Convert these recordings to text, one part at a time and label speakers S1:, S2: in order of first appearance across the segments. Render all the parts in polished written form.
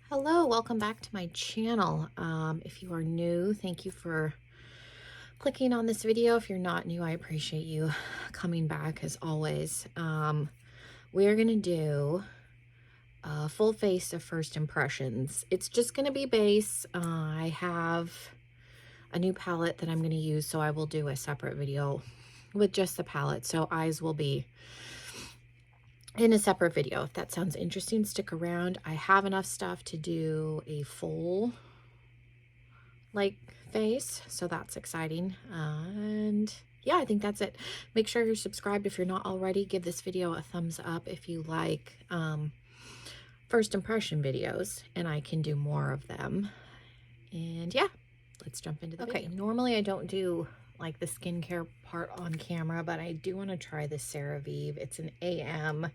S1: Hello, welcome back to my channel. If you are new, thank you for clicking on this video. If you're not new, I appreciate you coming back as always. We are going to do a full face of first impressions. It's just going to be base. I have a new palette that I'm going to use, so I will do a separate video with just the palette. So eyes will be in a separate video. If that sounds interesting, stick around. I have enough stuff to do a full face, so that's exciting. And yeah, I think that's it. Make sure you're subscribed if you're not already. Give this video a thumbs up if you like first impression videos, and I can do more of them. And yeah, let's jump into the video. Normally I don't do like the skincare part on camera, but I do want to try the CeraVe. It's an AM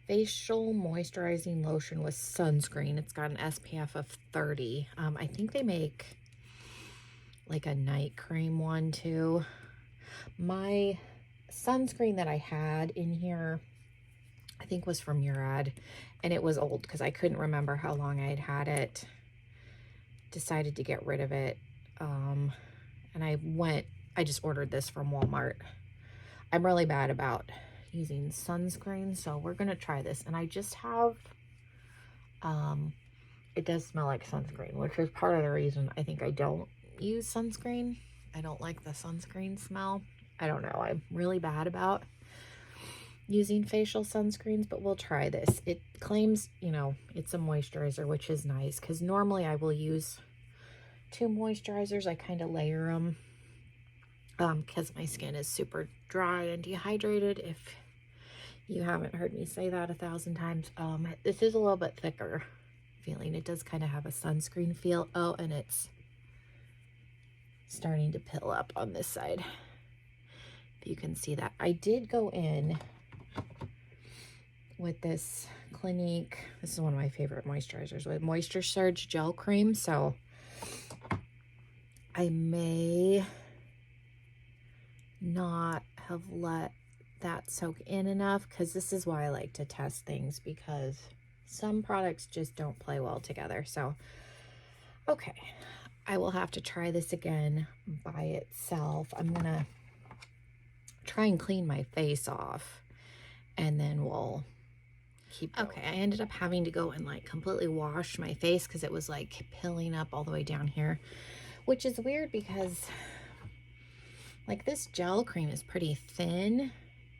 S1: facial moisturizing lotion with sunscreen. It's got an SPF of 30. I think they make like a night cream one too. My sunscreen that I had in here, I think was from Murad, and it was old because I couldn't remember how long I had had it. Decided to get rid of it. And I just ordered this from Walmart. I'm really bad about using sunscreen, so we're gonna try this. And I just have, it does smell like sunscreen, which is part of the reason I think I don't use sunscreen. I don't like the sunscreen smell. I don't know, I'm really bad about using facial sunscreens, but we'll try this. It claims, you know, it's a moisturizer, which is nice because normally I will use 2 moisturizers. I kind of layer them because my skin is super dry and dehydrated. If you haven't heard me say that 1,000 times, this is a little bit thicker feeling. It does kind of have a sunscreen feel. Oh, and it's starting to pill up on this side, if you can see that. I did go in with this Clinique. This is one of my favorite moisturizers, with Moisture Surge gel cream, so I may not have let that soak in enough, because this is why I like to test things, because some products just don't play well together. So okay, I will have to try this again by itself. I'm gonna try and clean my face off, and then we'll keep going. Okay, I ended up having to go and like completely wash my face because it was like pilling up all the way down here, which is weird because like this gel cream is pretty thin,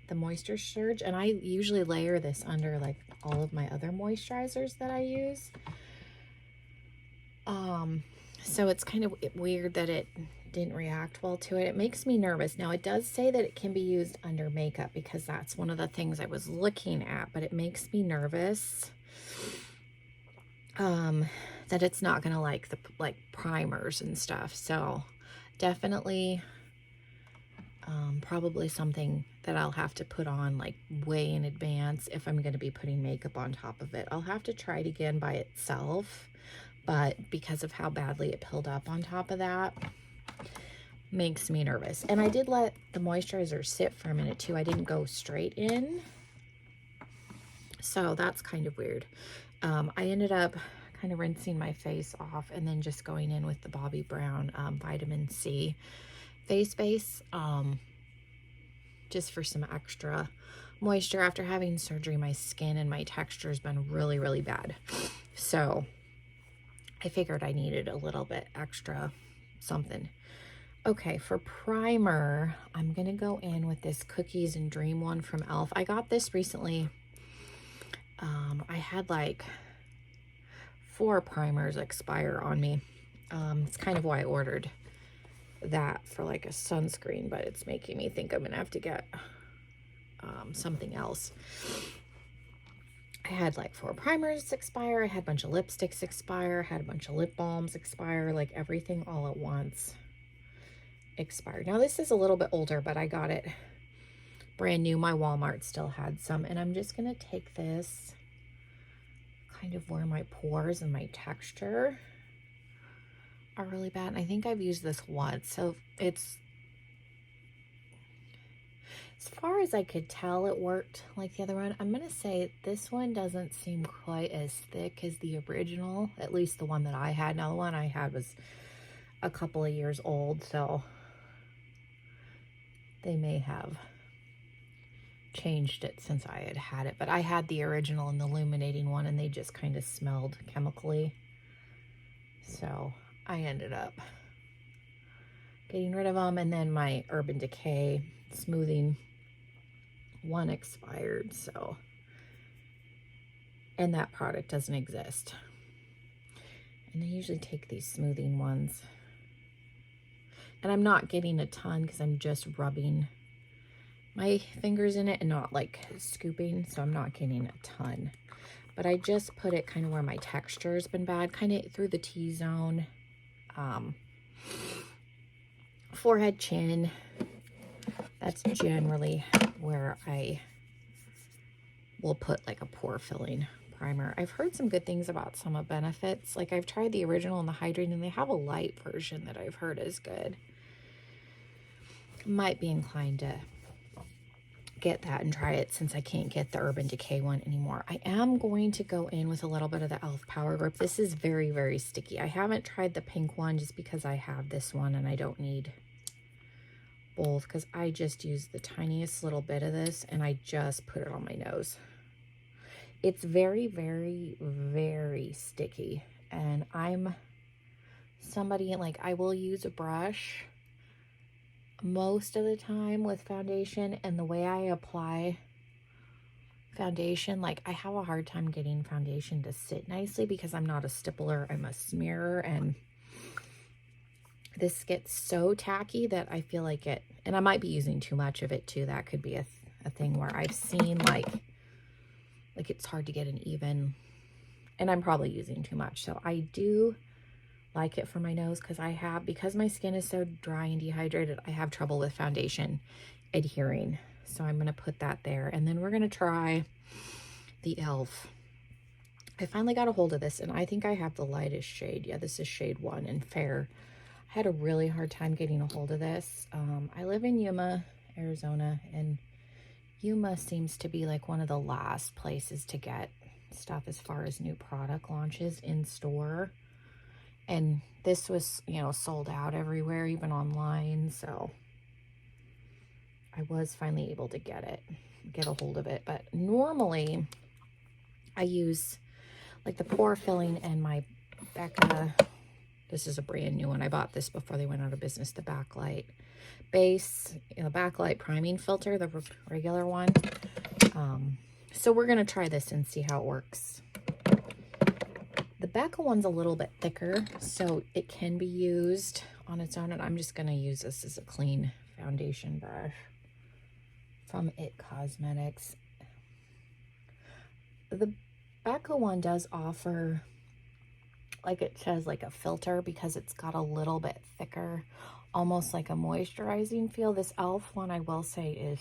S1: the Moisture Surge, and I usually layer this under like all of my other moisturizers that I use. So it's kind of weird that it didn't react well to it. It makes me nervous. Now it does say that it can be used under makeup, because that's one of the things I was looking at, but it makes me nervous that it's not gonna like the primers and stuff. So definitely probably something that I'll have to put on like way in advance if I'm going to be putting makeup on top of it. I'll have to try it again by itself, but because of how badly it pilled up on top of that, makes me nervous. And I did let the moisturizer sit for a minute too. I didn't go straight in, so that's kind of weird. I ended up kind of rinsing my face off and then just going in with the Bobbi Brown vitamin C face base, just for some extra moisture. After having surgery, my skin and my texture has been really bad, so I figured I needed a little bit extra something. Okay, for primer, I'm gonna go in with this Cookies and Dream one from e.l.f. I got this recently. I had like 4 primers expire on me. It's kind of why I ordered that for like a sunscreen, but it's making me think I'm gonna have to get something else. I had like 4 primers expire, I had a bunch of lipsticks expire, had a bunch of lip balms expire, like everything all at once expired. Now this is a little bit older, but I got it brand new. My Walmart still had some, and I'm just gonna take this kind of where my pores and my texture are really bad. And I think I've used this once, so it's As far as I could tell, it worked like the other one. I'm going to say this one doesn't seem quite as thick as the original, at least the one that I had. Now, the one I had was a couple of years old, so they may have changed it since I had it. But I had the original and the illuminating one, and they just kind of smelled chemically. So I ended up getting rid of them, and then my Urban Decay smoothing one expired, so, and that product doesn't exist. And I usually take these smoothing ones, and I'm not getting a ton because I'm just rubbing my fingers in it and not like scooping, so I'm not getting a ton. But I just put it kind of where my texture has been bad, kind of through the T-zone, forehead, chin. That's generally where I will put like a pore filling primer. I've heard some good things about some of Benefits. Like I've tried the original and the hydrating, and they have a light version that I've heard is good. Might be inclined to get that and try it since I can't get the Urban Decay one anymore. I am going to go in with a little bit of the e.l.f. Power Grip. This is very, very sticky. I haven't tried the pink one just because I have this one and I don't need both, because I just use the tiniest little bit of this and I just put it on my nose. It's very, very, very sticky, and I'm somebody like I will use a brush most of the time with foundation, and the way I apply foundation, like I have a hard time getting foundation to sit nicely because I'm not a stippler, I'm a smearer, and this gets so tacky that I feel like it, and I might be using too much of it too. That could be a thing where I've seen like it's hard to get an even, and I'm probably using too much. So I do like it for my nose because my skin is so dry and dehydrated, I have trouble with foundation adhering. So I'm going to put that there, and then we're going to try the e.l.f. I finally got a hold of this, and I think I have the lightest shade. Yeah, this is shade 1 in Fair. I had a really hard time getting a hold of this. I live in Yuma, Arizona, and Yuma seems to be like one of the last places to get stuff as far as new product launches in store. And this was, you know, sold out everywhere, even online. So I was finally able to get a hold of it. But normally I use like the pore filling and my Becca, this is a brand new one. I bought this before they went out of business, the Backlight base, you know, Backlight priming filter, the regular one. So we're going to try this and see how it works. The Becca one's a little bit thicker, so it can be used on its own, and I'm just going to use this as a clean foundation brush from It Cosmetics. The Becca one does offer, like it says, like a filter because it's got a little bit thicker, almost like a moisturizing feel. This e.l.f. one, I will say, is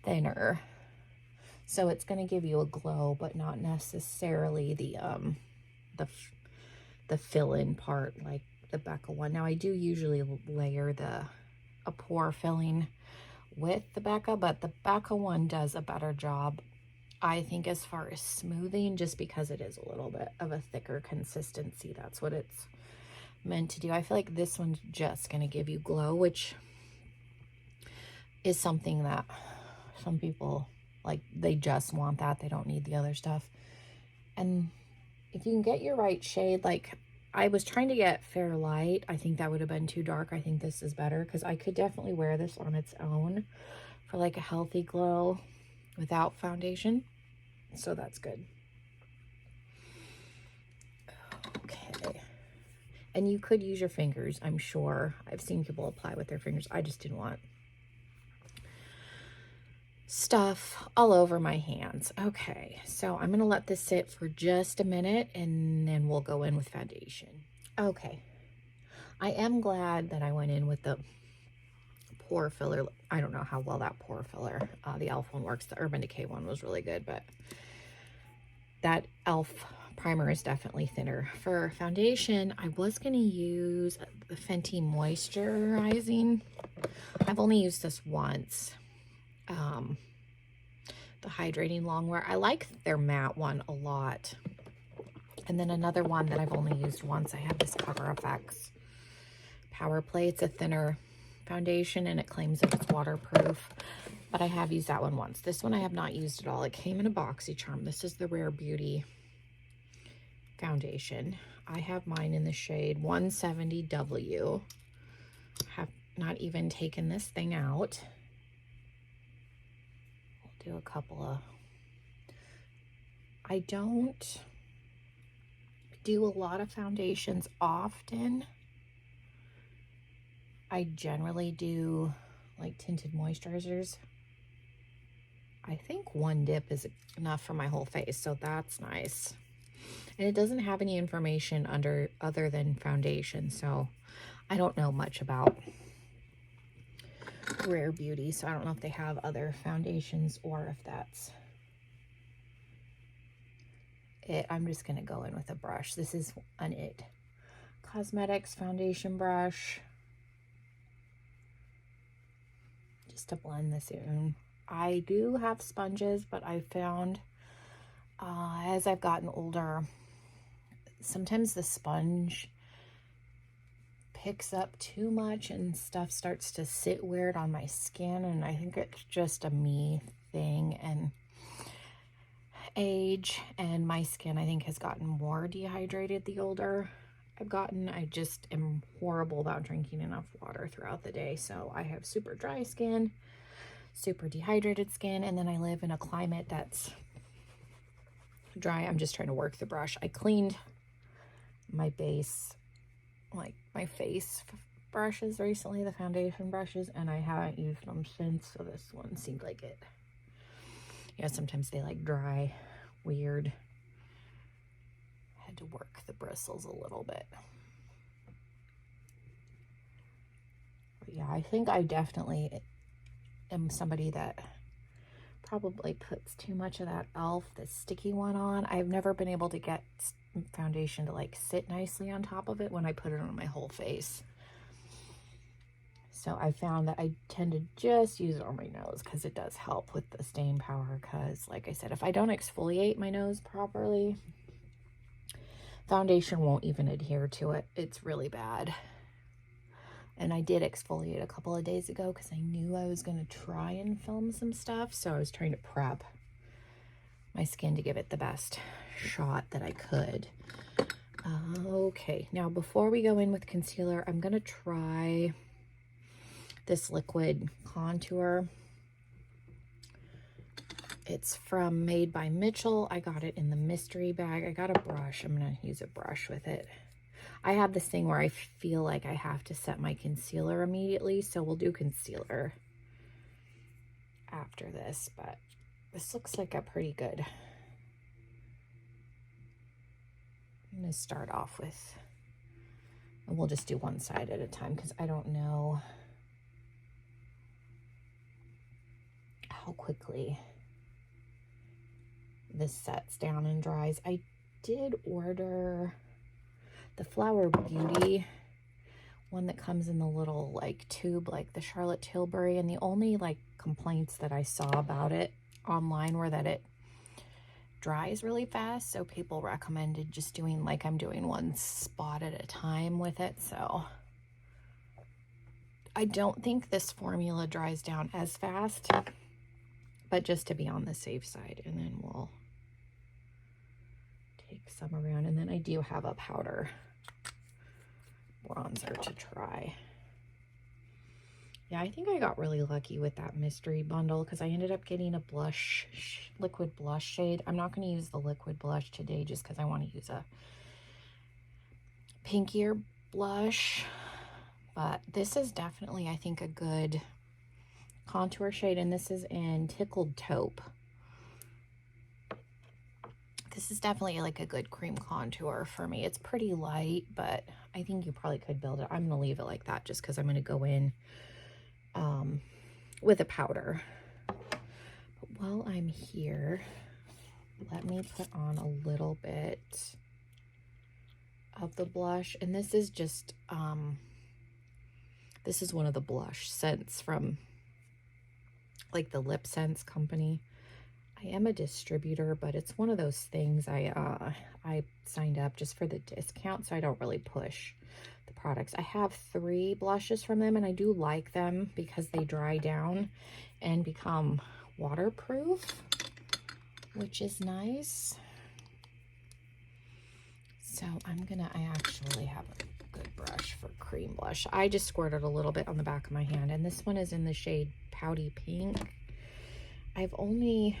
S1: thinner. So it's going to give you a glow, but not necessarily the fill-in part like the Becca one. Now, I do usually layer a pore filling with the Becca, but the Becca one does a better job, I think, as far as smoothing, just because it is a little bit of a thicker consistency. That's what it's meant to do. I feel like this one's just going to give you glow, which is something that some people, like, they just want that. They don't need the other stuff. And if you can get your right shade, like I was trying to get Fair Light. I think that would have been too dark. I think this is better because I could definitely wear this on its own for like a healthy glow without foundation. So that's good. Okay. And you could use your fingers, I'm sure. I've seen people apply with their fingers. I just didn't want stuff all over my hands. Okay, so I'm gonna let this sit for just a minute and then we'll go in with foundation. Okay, I am glad that I went in with the pore filler. I don't know how well that pore filler, the e.l.f. one works. The Urban Decay one was really good, but that e.l.f. Primer is definitely thinner. For foundation, I was going to use the Fenty Moisturizing. I've only used this once. The Hydrating Longwear. I like their matte one a lot. And then another one that I've only used once, I have this Cover FX Power Play. It's a thinner foundation and it claims that it's waterproof, but I have used that one once. This one I have not used at all. It came in a BoxyCharm. This is the Rare Beauty foundation. I have mine in the shade 170W. Have not even taken this thing out. We'll do a couple of... I don't do a lot of foundations often. I generally do like tinted moisturizers. I think one dip is enough for my whole face, so that's nice. And it doesn't have any information other than foundation, so I don't know much about Rare Beauty, so I don't know if they have other foundations or if that's it. I'm just going to go in with a brush. This is an It Cosmetics foundation brush, just to blend this in. I do have sponges, but I found as I've gotten older, sometimes the sponge picks up too much and stuff starts to sit weird on my skin, and I think it's just a me thing and age, and my skin I think has gotten more dehydrated the older I've gotten. I just am horrible about drinking enough water throughout the day, so I have super dry skin, super dehydrated skin, and then I live in a climate that's dry. I'm just trying to work the brush. I cleaned my base, like my face brushes recently, the foundation brushes, and I haven't used them since, so this one seemed like it. Yeah, sometimes they like dry weird. Had to work the bristles a little bit. But yeah, I think I definitely am somebody that probably puts too much of that e.l.f., the sticky one, on. I've never been able to get foundation to like sit nicely on top of it when I put it on my whole face. So I found that I tend to just use it on my nose because it does help with the stain power, because like I said, if I don't exfoliate my nose properly, foundation won't even adhere to it. It's really bad. And I did exfoliate a couple of days ago because I knew I was going to try and film some stuff. So I was trying to prep my skin to give it the best shot that I could. Okay, now before we go in with concealer, I'm going to try this liquid contour. It's from Made by Mitchell. I got it in the mystery bag. I got a brush. I'm going to use a brush with it. I have this thing where I feel like I have to set my concealer immediately, so we'll do concealer after this, but this looks like a pretty good. I'm going to start off with, and we'll just do one side at a time because I don't know how quickly this sets down and dries. I did order the Flower Beauty one that comes in the little like tube, like the Charlotte Tilbury, and the only like complaints that I saw about it online were that it dries really fast, so people recommended just doing like I'm doing one spot at a time with it. So I don't think this formula dries down as fast, but just to be on the safe side. And then we'll take some around, and then I do have a powder bronzer to try. Yeah, I think I got really lucky with that mystery bundle because I ended up getting a blush, liquid blush shade. I'm not going to use the liquid blush today just because I want to use a pinkier blush, but this is definitely, I think, a good contour shade, and this is in Tickled Taupe. This is definitely like a good cream contour for me. It's pretty light, but I think you probably could build it. I'm going to leave it like that just because I'm going to go in with a powder. But while I'm here, let me put on a little bit of the blush. And this is just, this is one of the blush scents from like the Lip Sense company. I am a distributor, but it's one of those things I signed up just for the discount, so I don't really push the products. I have 3 blushes from them, and I do like them because they dry down and become waterproof, which is nice. So I actually have a good brush for cream blush. I just squirted a little bit on the back of my hand, and this one is in the shade Pouty Pink. I've only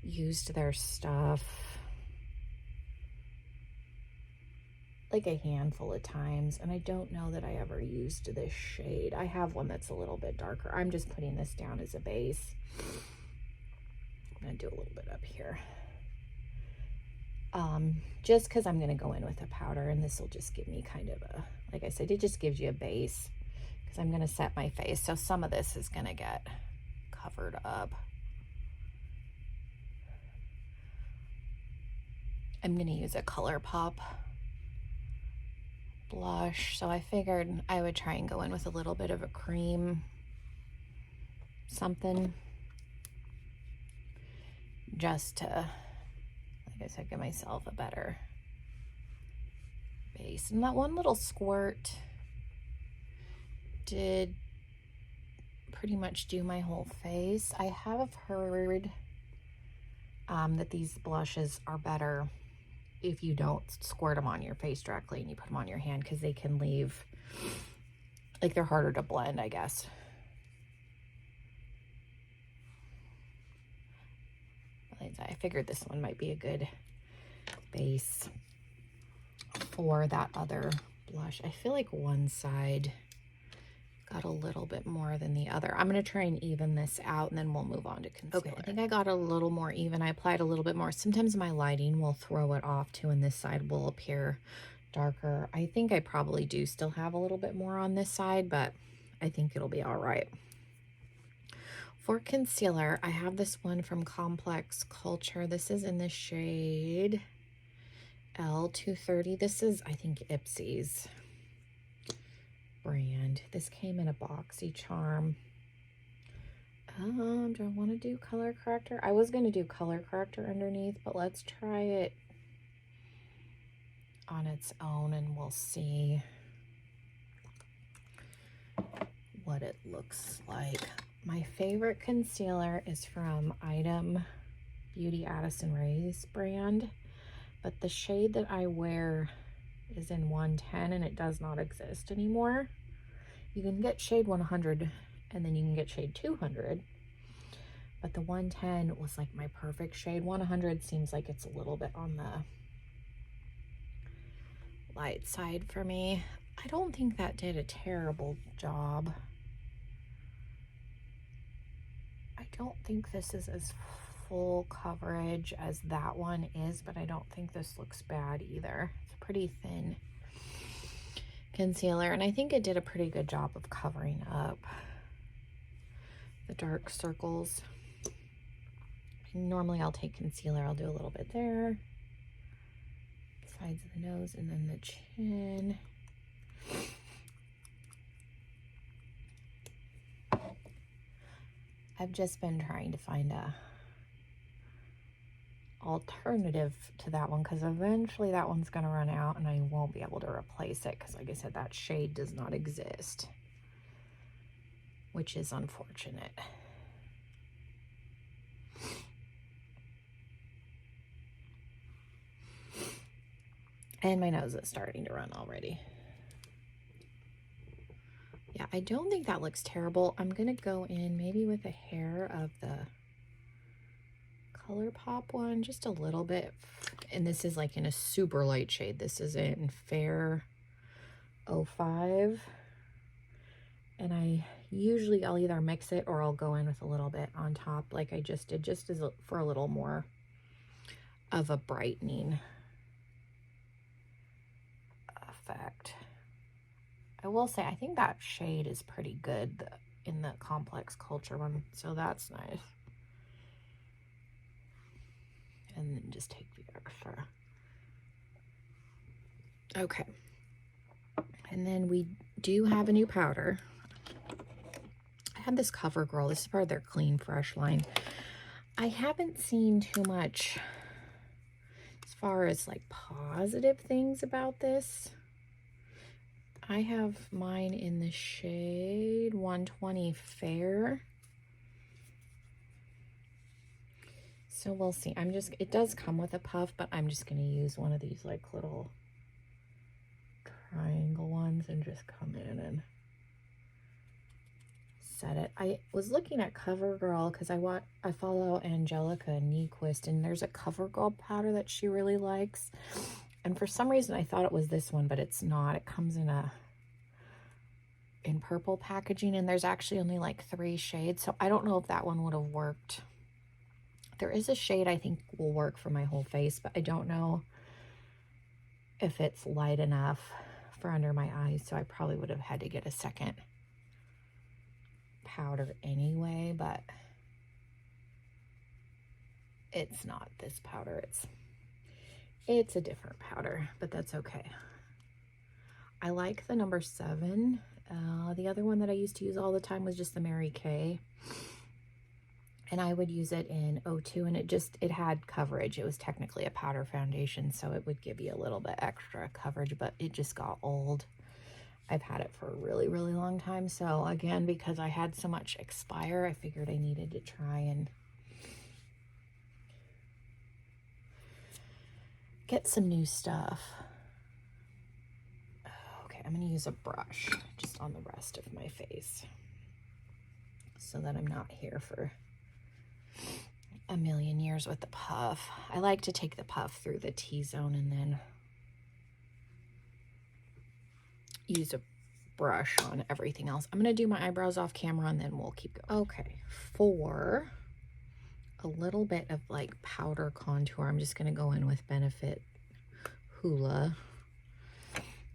S1: used their stuff like a handful of times, and I don't know that I ever used this shade. I have one that's a little bit darker. I'm just putting this down as a base. I'm gonna do a little bit up here. Just because I'm gonna go in with a powder, and this will just give me kind of a, like I said, it just gives you a base because I'm gonna set my face. So some of this is gonna get covered up. I'm gonna use a ColourPop blush, so I figured I would try and go in with a little bit of a cream something, just to, like I said, give myself a better base. And that one little squirt did pretty much do my whole face. I have heard that these blushes are better if you don't squirt them on your face directly and you put them on your hand, because they can leave, like, they're harder to blend, I guess. I figured this one might be a good base for that other blush. I feel like one side got a little bit more than the other. I'm going to try and even this out, and then we'll move on to concealer. Okay, I think I got a little more even. I applied a little bit more. Sometimes my lighting will throw it off too, and this side will appear darker. I think I probably do still have a little bit more on this side, but I think it'll be all right. For concealer, I have this one from Complex Culture. This is in the shade L230. This is, I think, Ipsy's brand. This came in a boxy charm. Do I want to do color corrector? I was going to do color corrector underneath, but let's try it on its own and we'll see what it looks like. My favorite concealer is from Item Beauty Addison Rae's brand, but the shade that I wear is in 110 and it does not exist anymore. You can get shade 100 and then you can get shade 200, but the 110 was like my perfect shade. 100 seems like it's a little bit on the light side for me. I don't think that did a terrible job. I don't think this is as full coverage as that one is, but I don't think this looks bad either. It's a pretty thin concealer, and I think it did a pretty good job of covering up the dark circles. Normally I'll take concealer, I'll do a little bit there, sides of the nose, and then the chin. I've just been trying to find a alternative to that one because eventually that one's going to run out and I won't be able to replace it because, like I said, that shade does not exist, which is unfortunate. And my nose is starting to run already. Yeah, I don't think that looks terrible. I'm going to go in maybe with a hair of the ColourPop one, just a little bit. And this is like in a super light shade. This is in Fair 05. And I'll either mix it or I'll go in with a little bit on top like I just did, just as for a little more of a brightening effect. I will say, I think that shade is pretty good in the Complex Culture one, so that's nice. and then just take the extra. Okay. And then we do have a new powder. I have this CoverGirl. This is part of their Clean Fresh line. I haven't seen too much as far as like positive things about this. I have mine in the shade 120 Fair. So we'll see. It does come with a puff, but I'm just going to use one of these like little triangle ones and just come in and set it. I was looking at CoverGirl because I follow Angelica Nyquist, and there's a CoverGirl powder that she really likes. And for some reason I thought it was this one, but it's not. It comes in purple packaging, and there's actually only like 3 shades. So I don't know if that one would have worked. There is a shade I think will work for my whole face, but I don't know if it's light enough for under my eyes. So I probably would have had to get a second powder anyway, but it's not this powder. It's a different powder, but that's okay. I like the number 7. The other one that I used to use all the time was just the Mary Kay, and I would use it in 02, and it had coverage. It was technically a powder foundation, so it would give you a little bit extra coverage, but it just got old. I've had it for a really, really long time. So again, because I had so much expire, I figured I needed to try and get some new stuff. Okay, I'm going to use a brush just on the rest of my face so that I'm not here for a million years with the puff. I like to take the puff through the T-zone and then use a brush on everything else. I'm going to do my eyebrows off camera and then we'll keep going. Okay, for a little bit of like powder contour, I'm just going to go in with Benefit Hoola.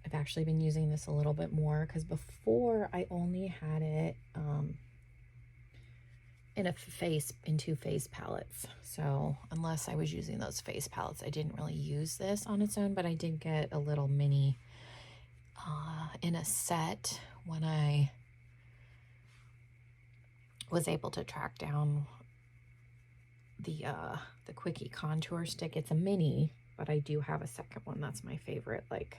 S1: I've actually been using this a little bit more because before I only had it in 2 face palettes. So unless I was using those face palettes, I didn't really use this on its own, but I did get a little mini in a set when I was able to track down the Quickie contour stick. It's a mini, but I do have a second one. That's my favorite, like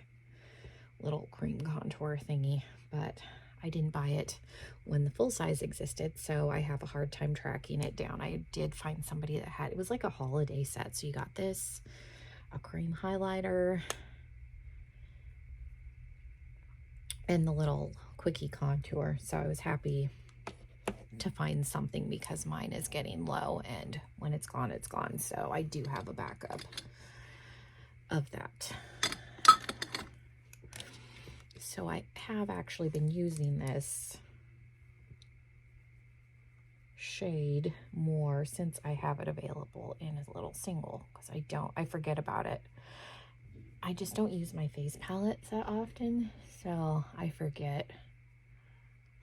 S1: little cream contour thingy, but I didn't buy it when the full size existed, so I have a hard time tracking it down. I did find somebody that had, it was like a holiday set, so you got this, a cream highlighter, and the little Quickie contour. So I was happy to find something because mine is getting low, and when it's gone, it's gone. So I do have a backup of that. So I have actually been using this shade more since I have it available in a little single, because I forget about it. I just don't use my face palettes that often, so I forget.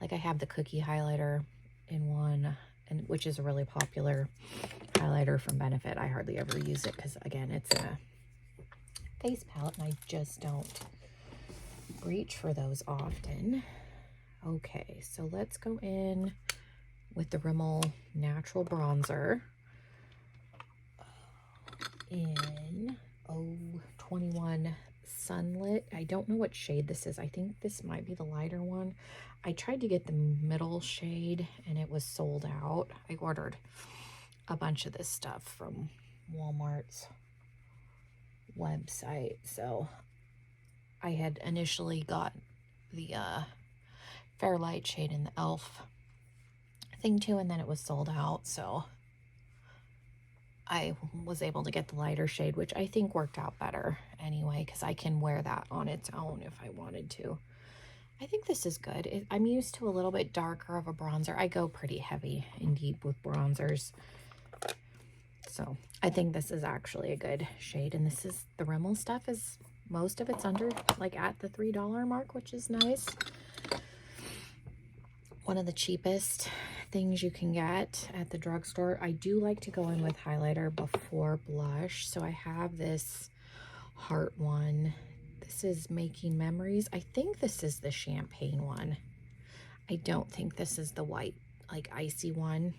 S1: Like I have the Cookie highlighter in one, and which is a really popular highlighter from Benefit. I hardly ever use it because again, it's a face palette and I just don't reach for those often. Okay, so let's go in with the Rimmel Natural Bronzer in 021 Sunlit. I don't know what shade this is. I think this might be the lighter one. I tried to get the middle shade and it was sold out. I ordered a bunch of this stuff from Walmart's website. So I had initially got the Fairlight shade in the e.l.f. thing too, and then it was sold out. So I was able to get the lighter shade, which I think worked out better anyway, because I can wear that on its own if I wanted to. I think this is good. I'm used to a little bit darker of a bronzer. I go pretty heavy and deep with bronzers. So I think this is actually a good shade. And this is the Rimmel stuff, is most of it's under like at the $3 mark, which is nice. One of the cheapest things you can get at the drugstore. I do like to go in with highlighter before blush. So I have this heart one. This is Making Memories. I think this is the champagne one. I don't think this is the white, like icy one.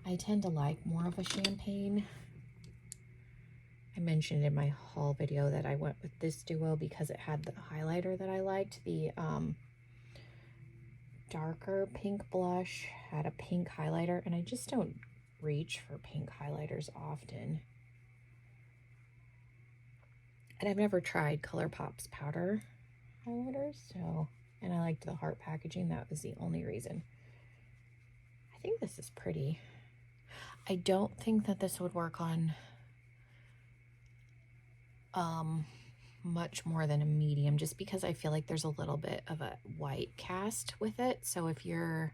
S1: I tend to like more of a champagne. I mentioned in my haul video that I went with this duo because it had the highlighter that I liked. The darker pink blush had a pink highlighter, and I just don't reach for pink highlighters often. And I've never tried ColourPop's powder highlighters, so, and I liked the heart packaging. That was the only reason. I think this is pretty. I don't think that this would work on much more than a medium, just because I feel like there's a little bit of a white cast with it. So if you're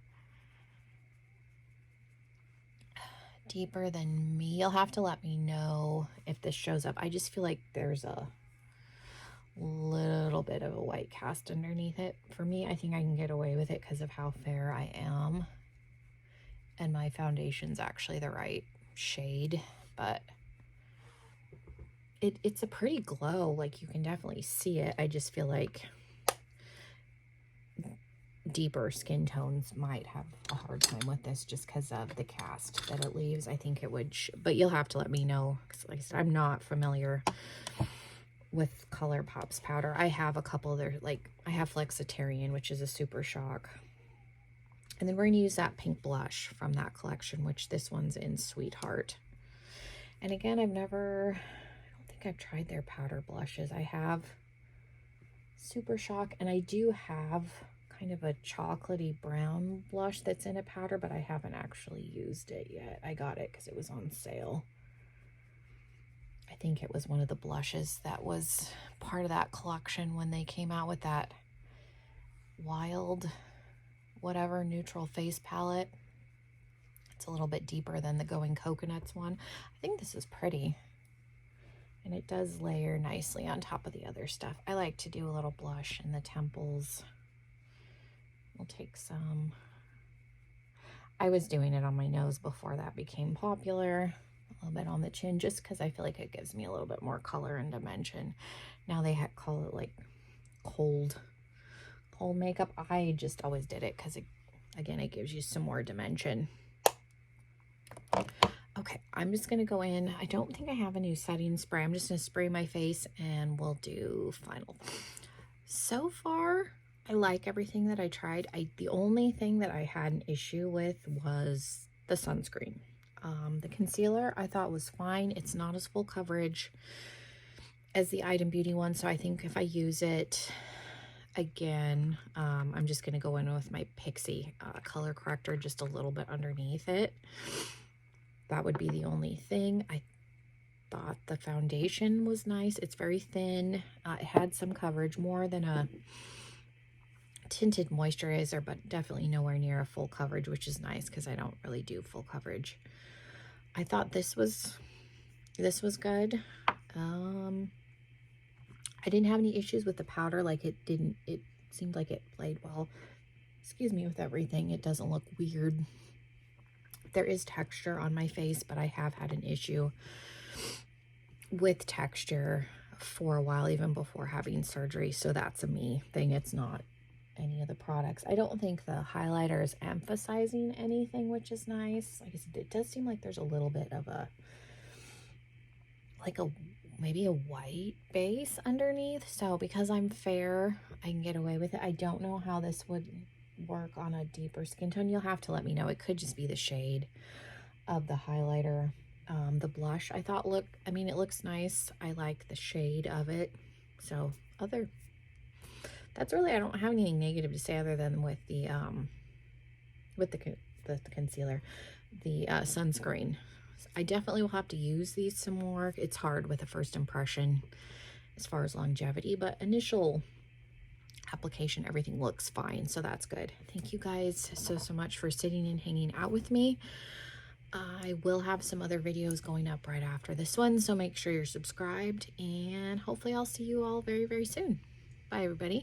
S1: deeper than me, you'll have to let me know if this shows up. I just feel like there's a little bit of a white cast underneath it. For me, I think I can get away with it because of how fair I am, and my foundation's actually the right shade, but it's a pretty glow. Like, you can definitely see it. I just feel like deeper skin tones might have a hard time with this just because of the cast that it leaves. I think it would, but you'll have to let me know, because like I said, I'm not familiar with ColourPop's powder. I have a couple other, like I have Flexitarian, which is a super shock. And then we're going to use that pink blush from that collection, which this one's in Sweetheart. And again, I don't think I've tried their powder blushes. I have Super Shock, and I do have kind of a chocolatey brown blush that's in a powder, but I haven't actually used it yet. I got it because it was on sale. I think it was one of the blushes that was part of that collection when they came out with that wild whatever neutral face palette. It's a little bit deeper than the Going Coconuts one. I think this is pretty, and it does layer nicely on top of the other stuff. I like to do a little blush in the temples. We'll take some. I was doing it on my nose before that became popular. A little bit on the chin, just because I feel like it gives me a little bit more color and dimension. Now they call it like cold makeup. I just always did it because, again, it gives you some more dimension. Okay, I'm just going to go in. I don't think I have a new setting spray. I'm just going to spray my face and we'll do final. So far, I like everything that I tried. The only thing that I had an issue with was the sunscreen. The concealer I thought was fine. It's not as full coverage as the Item Beauty one, so I think if I use it again, I'm just going to go in with my Pixie color corrector just a little bit underneath it. That would be the only thing. I thought the foundation was nice. It's very thin. It had some coverage, more than a tinted moisturizer, but definitely nowhere near a full coverage, which is nice because I don't really do full coverage. I thought this was good. I didn't have any issues with the powder. Like, it seemed like it played well, excuse me, with everything. It doesn't look weird. There is texture on my face, but I have had an issue with texture for a while, even before having surgery. So that's a me thing. It's not any of the products. I don't think the highlighter is emphasizing anything, which is nice. Like I said, it does seem like there's a little bit of maybe a white base underneath. So because I'm fair, I can get away with it. I don't know how this would work on a deeper skin tone. You'll have to let me know. It could just be the shade of the highlighter. The blush I thought it looks nice. I like the shade of it. So that's really, I don't have anything negative to say other than with the concealer, the sunscreen. I definitely will have to use these some more. It's hard with a first impression as far as longevity, but initial application, everything looks fine, so that's good. Thank you guys so much for sitting and hanging out with me. I will have some other videos going up right after this one, so make sure you're subscribed, and hopefully I'll see you all very, very soon. Bye, everybody.